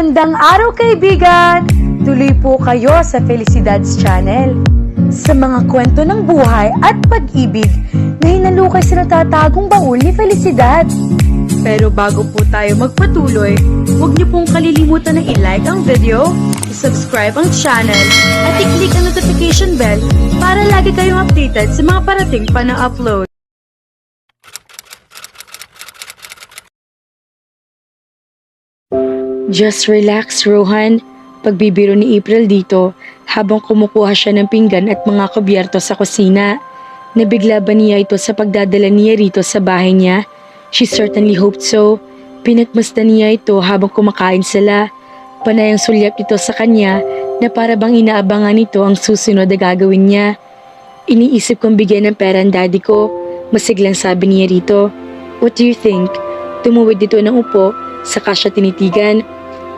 Magandang araw kaibigan! Tuloy po kayo sa Felicidad's Channel. Sa mga kwento ng buhay at pag-ibig na hinalukay sa natatagong baul ni Felicidad. Pero bago po tayo magpatuloy, huwag niyo pong kalilimutan na i-like ang video, i-subscribe ang channel, at i-click ang notification bell para lagi kayong updated sa mga parating pa na upload. Just relax, Rohan. Pagbibiro ni April dito habang kumukuha siya ng pinggan at mga kubyerto sa kusina. Nabigla ba niya ito sa pagdadala niya rito sa bahay niya? She certainly hoped so. Pinagmasdan niya ito habang kumakain sila. Panay ang sulyap nito sa kanya na para bang inaabangan nito ang susunod na gagawin niya. Iniisip kong bigyan ng pera ang daddy ko. Masiglang sabi niya rito. What do you think? Tumuwid dito ng upo, saka siya tinitigan.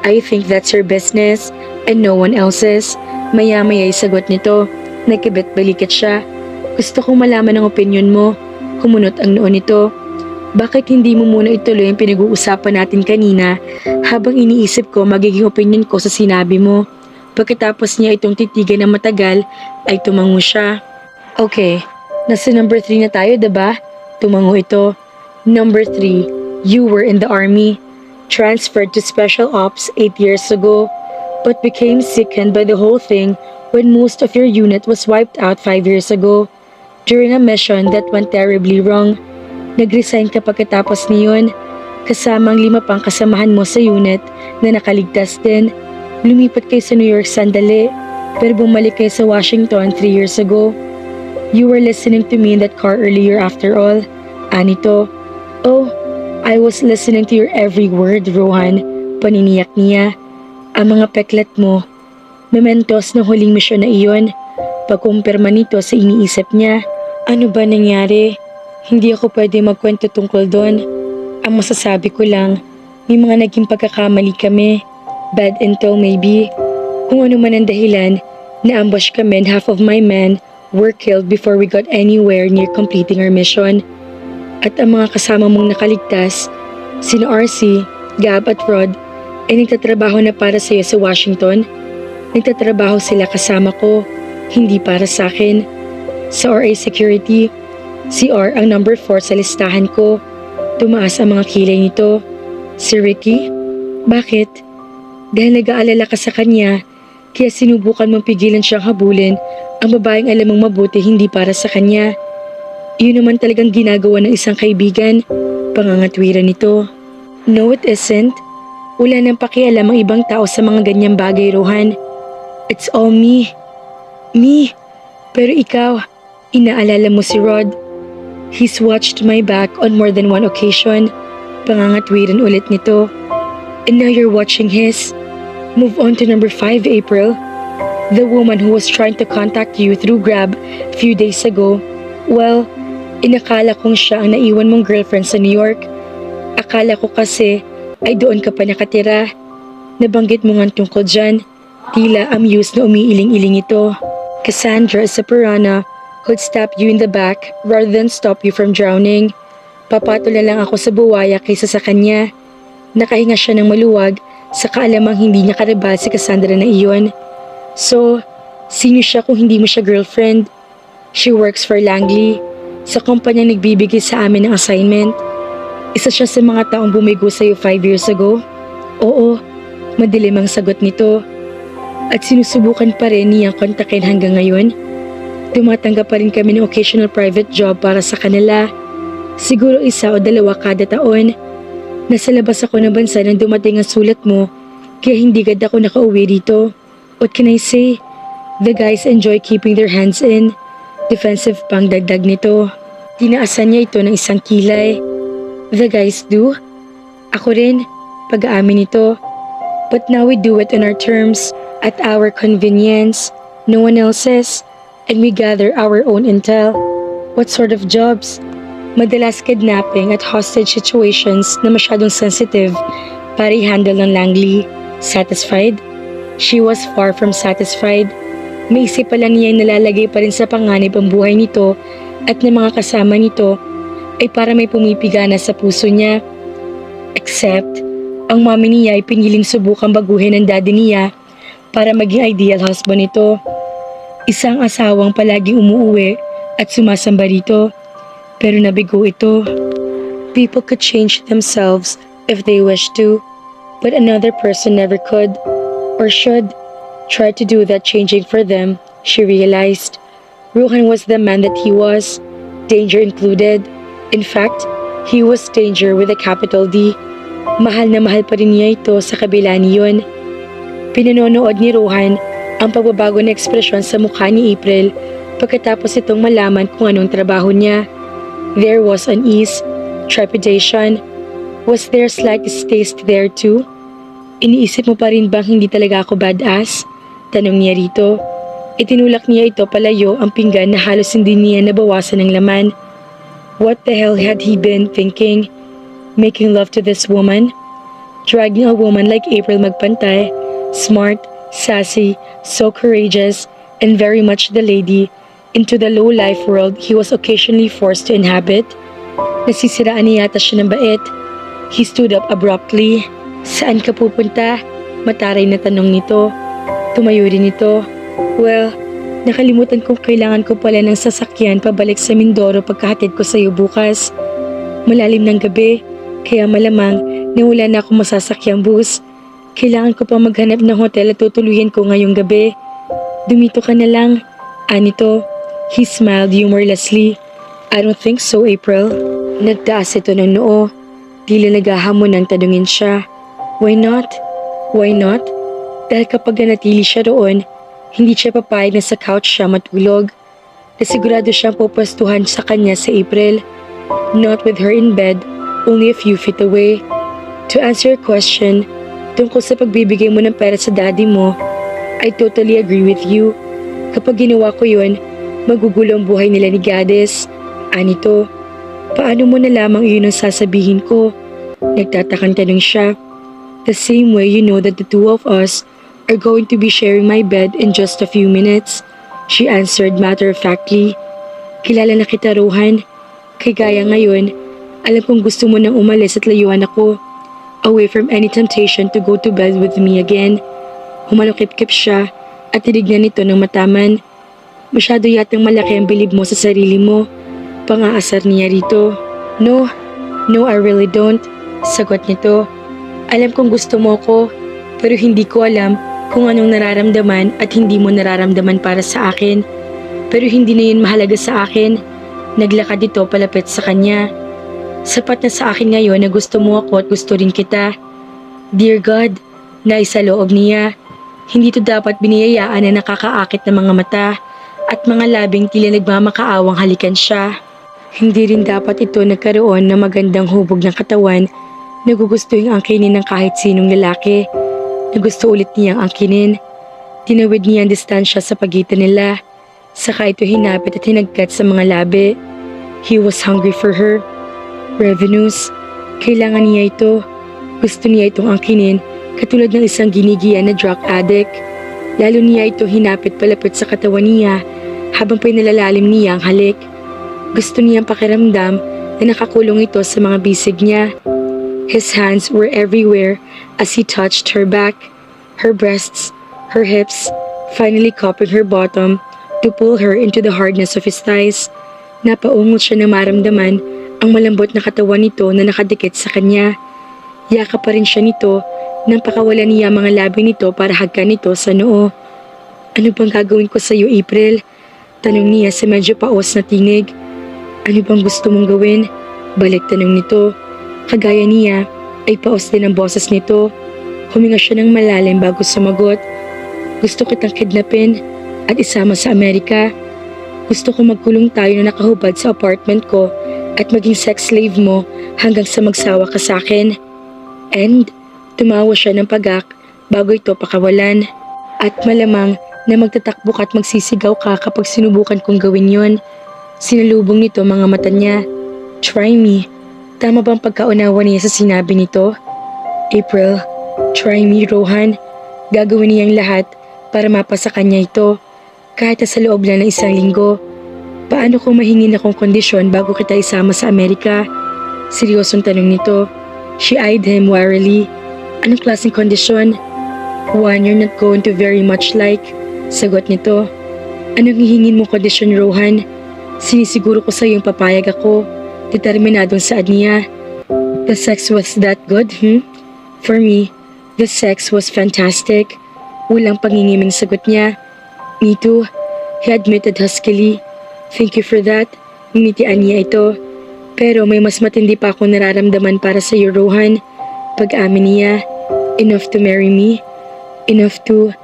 I think that's her business and no one else's. Maya-maya ay sagot nito. Nagkibit-balikat siya. Gusto kong malaman ang opinion mo. Kumunot ang noon nito. Bakit hindi mo muna ituloy ang pinag-uusapan natin kanina habang iniisip ko magiging opinion ko sa sinabi mo? Pagkatapos niya itong titigan ng matagal ay tumango siya. Okay, nasa number 3 na tayo, diba? Tumango ito. Number 3, you were in the army. Transferred to Special Ops 8 years ago, but became sickened by the whole thing when most of your unit was wiped out 5 years ago. During a mission that went terribly wrong, nag-resign ka pagkatapos niyon, kasama ang 5 pang kasamahan mo sa unit na nakaligtas din. Lumipat kayo sa New York sandali, pero bumalik kayo sa Washington 3 years ago. You were listening to me in that car earlier after all. Anito, oh, I was listening to your every word, Rohan. Paniniyak niya. Ang mga peklat mo. Mementos ng huling misyon na iyon. Pagkumpirma nito sa iniisip niya. Ano ba nangyari? Hindi ako pwede magkwento tungkol doon. Ang masasabi ko lang, may mga naging pagkakamali kami. Bad intel maybe. Kung ano man ang dahilan, na-ambush kami and half of my men were killed before we got anywhere near completing our mission. At ang mga kasama mong nakaligtas, sina RC, Gab at Rod, ay nagtatrabaho na para sa iyo sa Washington. Nagtatrabaho sila kasama ko, hindi para sa akin. Sa RA Security, si R ang number 4 sa listahan ko. Tumaas ang mga kilay nito. Si Ricky? Bakit? Dahil nag-aalala ka sa kanya, kaya sinubukan mong pigilan siyang habulin ang babaeng alam mong mabuti hindi para sa kanya. Yun naman talagang ginagawa ng isang kaibigan. Pangangatwiran nito. No, it isn't. Wala nang pakialam ang ibang tao sa mga ganyang bagay, Rohan. It's all me. Me. Pero ikaw, inaalala mo si Rod. He's watched my back on more than one occasion. Pangangatwiran ulit nito. And now you're watching his. Move on to number 5, April. The woman who was trying to contact you through Grab a few days ago. Well, inakala kong siya ang naiwan mong girlfriend sa New York. Akala ko kasi ay doon ka pa nakatira. Nabanggit mo nga tungkol dyan. Tila amused na umiiling-iling ito. Cassandra is a piranha who'd stab you in the back rather than stop you from drowning. Papatula lang ako sa buwaya kaysa sa kanya. Nakahinga siya ng maluwag sa kaalamang hindi niya karibal si Cassandra na iyon. So, sino siya kung hindi mo siya girlfriend? She works for Langley. Sa kumpanya nagbibigay sa amin ng assignment. Isa siya sa mga taong bumigo sa iyo 5 years ago? Oo, madilim ang sagot nito. At sinusubukan pa rin niyang kontakin hanggang ngayon. Tumatanggap pa rin kami ng occasional private job para sa kanila. Siguro 1 o 2 kada taon. Nasa labas ako ng bansa nang dumating ang sulat mo, kaya hindi agad ako nakauwi dito. What can I say? The guys enjoy keeping their hands in. Defensive pang dagdag nito. Tinaasan niya ito ng isang kilay. The guys do? Ako rin, pag-aamin nito. But now we do it on our terms, at our convenience, no one else's, and we gather our own intel. What sort of jobs? Madalas kidnapping at hostage situations na masyadong sensitive para i-handle ng Langley. Satisfied? She was far from satisfied. May isip pala niya yung nalalagay pa rin sa panganib ang buhay nito at ng mga kasama nito ay para may pumipigana sa puso niya. Except, Ang mami niya ay piniling subukang baguhin ang daddy niya para maging ideal husband nito. Isang asawang palaging umuuwi at sumasamba rito. Pero nabigo ito. People could change themselves if they wish to, but another person never could or should try to do that changing for them, she realized. Ruhan was the man that he was, danger included. In fact, he was danger with a capital D. Mahal na mahal pa rin niya ito sa kabila niyon. Pinanonood ni Rohan ang pagbabago na ekspresyon sa mukha ni April pagkatapos itong malaman kung anong trabaho niya. There was unease, trepidation. Was there slight distaste there too? Iniisip mo pa rin bang hindi talaga ako badass? Tanong niya rito. Itinulak niya ito palayo ang pinggan na halos hindi niya nabawasan ng laman. What the hell had he been thinking? Making love to this woman? Dragging a woman like April magpantay, smart, sassy, so courageous, and very much the lady, into the low-life world he was occasionally forced to inhabit? Nasisiraan niya yata siya ng bait. He stood up abruptly. Saan ka pupunta? Mataray na tanong nito. Tumayo rin ito. Well, nakalimutan kong kailangan ko pala ng sasakyan pabalik sa Mindoro pagkahatid ko sa iyo bukas. Malalim ng gabi, kaya malamang na wala na akong masasakyang bus. Kailangan ko pa maghanap ng hotel at tutuluyan ko ngayong gabi. Dumito ka na lang. Anito. He smiled humorlessly. I don't think so, April. Nagtaas ito ng noo. Tila naghahamon nang tanungin siya. Why not? Why not? Dahil kapag nanatili siya roon, hindi siya papayag na sa couch siya matulog. Nasigurado siyang pupustuhan sa kanya sa April. Not with her in bed, only a few feet away. To answer your question, tungkol sa pagbibigay mo ng pera sa daddy mo, I totally agree with you. Kapag ginawa ko yun, magugulo ang buhay nila ni Gades. Anito, paano mo na lamang iyon ang sasabihin ko? Nagtatakang tanong siya. The same way you know that the two of us are going to be sharing my bed in just a few minutes, she answered matter-of-factly. Kilala na kita, Rohan. Kay gaya ngayon, alam kong gusto mo nang umalis at layuan ako, away from any temptation to go to bed with me again. Humalukip-kip siya at tinignan nito ng mataman. Masyado yatang malaki ang bilib mo sa sarili mo. Pang-aasar niya rito. No, I really don't. Sagot nito. Alam kong gusto mo ko, pero hindi ko alam kung anong nararamdaman at hindi mo nararamdaman para sa akin. Pero hindi na yun mahalaga sa akin. Naglakad ito palapit sa kanya. Sapat na sa akin ngayon na gusto mo ako at gusto rin kita. Dear God, naisa loob niya. Hindi to dapat biniyayaan na nakakaakit ng mga mata at mga labing tila nagmamakaawang halikan siya. Hindi rin dapat ito nagkaroon ng magandang hubog ng katawan na gugustuhin angkinin ng kahit sinong lalaki na gusto ulit niyang angkinin. Tinawid niya ang distansya sa pagitan nila. Saka ito hinapit at hinagkat sa mga labi. He was hungry for her. Revenues. Kailangan niya ito. Gusto niya itong angkinin katulad ng isang ginigiyan na drug addict. Lalo niya ito hinapit palapit sa katawan niya habang pinalalalim niya ang halik. Gusto niyang pakiramdam na nakakulong ito sa mga bisig niya. His hands were everywhere as he touched her back, her breasts, her hips, finally cupping her bottom to pull her into the hardness of his thighs. Napaungot siya na maramdaman ang malambot na katawan nito na nakadikit sa kanya. Yakap pa rin siya nito nang pakawalan niya mga labi nito para hagkan nito sa noo. Ano bang gagawin ko sa iyo, April? Tanong niya sa medyo paos na tinig. Ano bang gusto mong gawin? Balik tanong nito. Kagaya niya ay paos din ang boses nito. Huminga siya ng malalim bago sumagot. Gusto kitang kidnapin at isama sa Amerika. Gusto ko magkulong tayo na nakahubad sa apartment ko at maging sex slave mo hanggang sa magsawa ka sa akin. And tumawa siya ng pagak bago ito pakawalan. At malamang na magtatakbo ka at magsisigaw ka kapag sinubukan kong gawin yon. Sinalubong nito mga mata niya. Try me. Tama bang pagkaunawa niya sa sinabi nito? April, try me, Rohan. Gagawin niyang lahat para mapasa kanya ito. Kahit sa loob na ng isang linggo. Paano kung mahingin akong kondisyon bago kita isama sa Amerika? Seryosong tanong nito. She eyed him warily. Anong klaseng kondisyon? One you're not going to very much like. Sagot nito. Anong hihingin mong kondisyon, Rohan? Sinisiguro ko sa iyong papayag ako. Determinadong saad niya. The sex was that good, For me, the sex was fantastic. Walang pangingiming sagot niya. Me too, he admitted huskily. Thank you for that. Ngitian niya ito. Pero may mas matindi pa akong nararamdaman para sa iyo, Rohan. Pag-amin niya, enough to marry me. Enough to...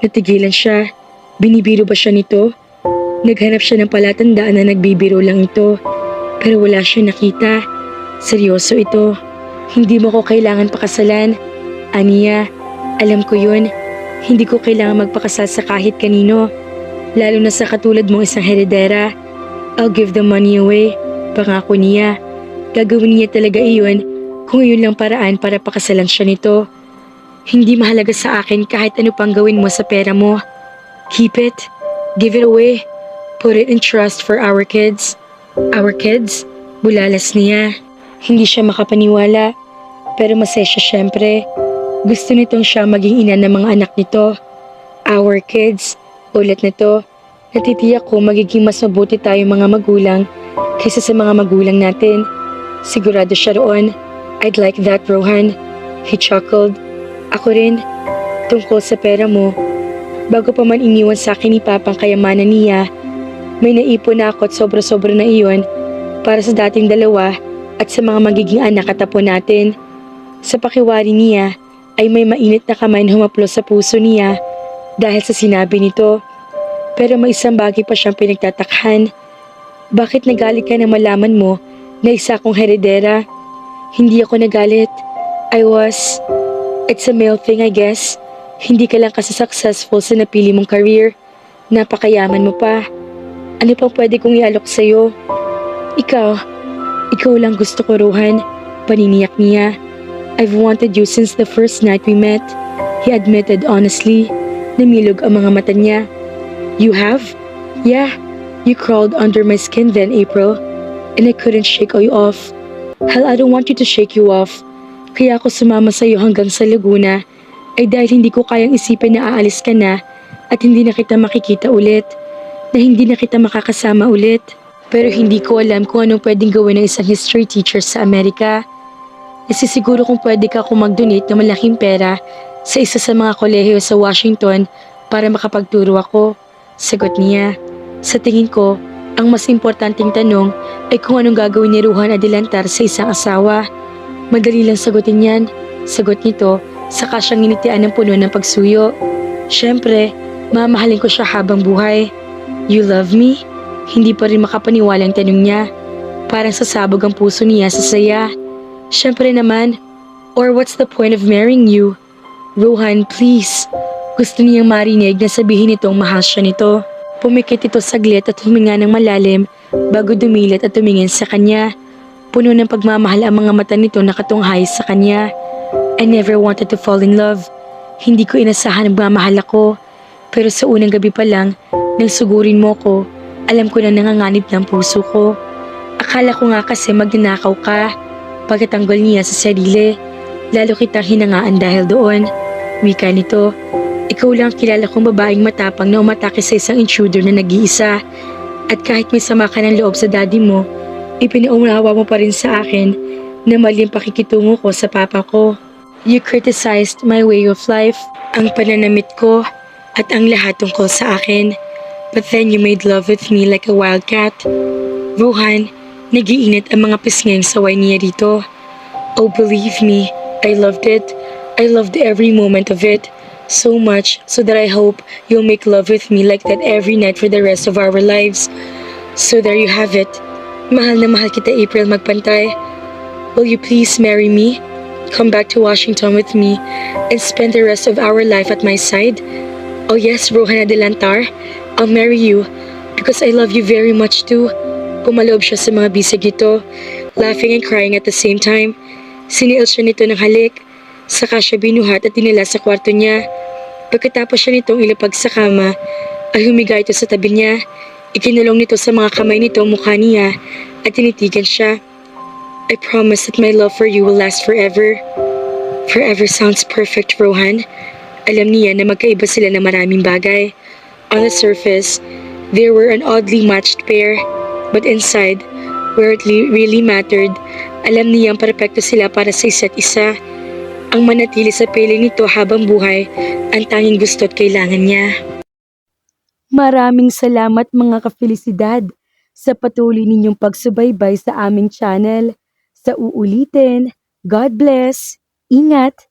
Natigilan siya. Binibiro ba siya nito? Naghanap siya ng palatandaan na nagbibiro lang ito. Pero wala siya nakita. Seryoso ito. Hindi mo ko kailangan pakasalan. Aniya, alam ko yun. Hindi ko kailangan magpakasal sa kahit kanino. Lalo na sa katulad mong isang heredera. I'll give the money away. Pangako niya. Gagawin niya talaga iyon kung iyon lang paraan para pakasalan siya nito. Hindi mahalaga sa akin kahit ano pang gawin mo sa pera mo. Keep it. Give it away. Put it in trust for our kids. Our kids? Bulalas niya. Hindi siya makapaniwala. Pero masaya siya syempre. Gusto nitong siya maging ina ng mga anak nito. Our kids. Ulit nito. Natitiyak ko magiging mas mabuti tayo mga magulang kaysa sa mga magulang natin. Sigurado siya roon. I'd like that, Rohan. He chuckled. Ako rin. Tungkol sa pera mo. Bago pa man iniwan sa akin ni Papang kayamanan niya, may naipon na ako at sobra-sobra na iyon para sa dating dalawa at sa mga magiging anak at apo natin. Sa pakiwari niya ay may mainit na kamay na humaplos sa puso niya dahil sa sinabi nito. Pero may isang bagay pa siyang pinagtatakhan. Bakit nagalit ka na malaman mo na isa akong heredera? Hindi ako nagalit. It's a male thing, I guess. Hindi ka lang kasi successful sa napili mong career. Napakayaman mo pa. Ano pang pwede kong ialok sa'yo? Ikaw lang gusto ko, Rohan. Paniniyak niya. I've wanted you since the first night we met. He admitted honestly. Namilog ang mga mata niya. You have? Yeah. You crawled under my skin then, April. And I couldn't shake you off. Hell, I don't want you to shake you off. Kaya ako sumama sa iyo hanggang sa Laguna ay dahil hindi ko kayang isipin na aalis ka na at hindi na kita makikita ulit, na hindi na kita makakasama ulit. Pero hindi ko alam kung anong pwedeng gawin ng isang history teacher sa Amerika. Nasisiguro kung pwede ka akong mag-donate ng malaking pera sa isa sa mga kolehiyo sa Washington para makapagturo ako. Sagot niya. Sa tingin ko, ang mas importanteng tanong ay kung anong gagawin ni Rohan Adelantar sa isang asawa. Madali lang sagutin yan. Sagot nito, saka siyang nginitian ng puno ng pagsuyo. Siyempre, mamahalin ko siya habang buhay. You love me? Hindi pa rin makapaniwalang tanong niya. Parang sasabog ang puso niya sa saya. Siyempre naman. Or what's the point of marrying you? Rohan, please. Gusto niyang marinig na sabihin nitong mahal siya nito. Pumikit ito saglit at huminga ng malalim bago dumilit at tumingin sa kanya. Puno ng pagmamahal ang mga mata nito nakatunghay sa kanya. I never wanted to fall in love. Hindi ko inasahan na mamahal ako. Pero sa unang gabi pa lang, nang sugurin mo ko, alam ko na nanganganib ng puso ko. Akala ko nga kasi magnanakaw ka. Pagkatanggol niya sa sarili, lalo kitang hinangaan dahil doon. Wika nito, ikaw lang kilala kong babaeng matapang na umatake sa isang intruder na nag-iisa. At kahit may sama ka ng loob sa daddy mo, ipinaunawa mo pa rin sa akin na mali ang pakikitungo ko sa papa ko. You criticized my way of life, ang pananamit ko, at ang lahat tungkol sa akin. But then you made love with me like a wildcat. Rohan, nagiinit ang mga pisngeng saway niya dito. Oh, believe me, I loved it. I loved every moment of it. So much so that I hope you'll make love with me like that every night for the rest of our lives. So there you have it. Mahal na mahal kita, April Magpantay. Will you please marry me? Come back to Washington with me and spend the rest of our life at my side? Oh yes, Rohan Adelantar, I'll marry you because I love you very much too. Pumaloob siya sa mga bisig nito, laughing and crying at the same time. Siniil siya nito ng halik, saka siya binuhat at dinala sa kwarto niya. Pagkatapos siya nitong ilapag sa kama, ay humiga ito sa tabi niya. Ikinulong nito sa mga kamay nito ang mukha niya at tinitigan siya. I promise that my love for you will last forever. Forever sounds perfect, Rohan. Alam niya na magkaiba sila ng maraming bagay. On the surface, they were an oddly matched pair. But inside, where it really mattered, alam niyang perpekto sila para sa isa't isa. Ang manatili sa piling nito habang buhay, ang tanging gusto at kailangan niya. Maraming salamat mga kafelisidad sa patuloy ninyong pagsubaybay sa aming channel. Sa uulitin, God bless, ingat,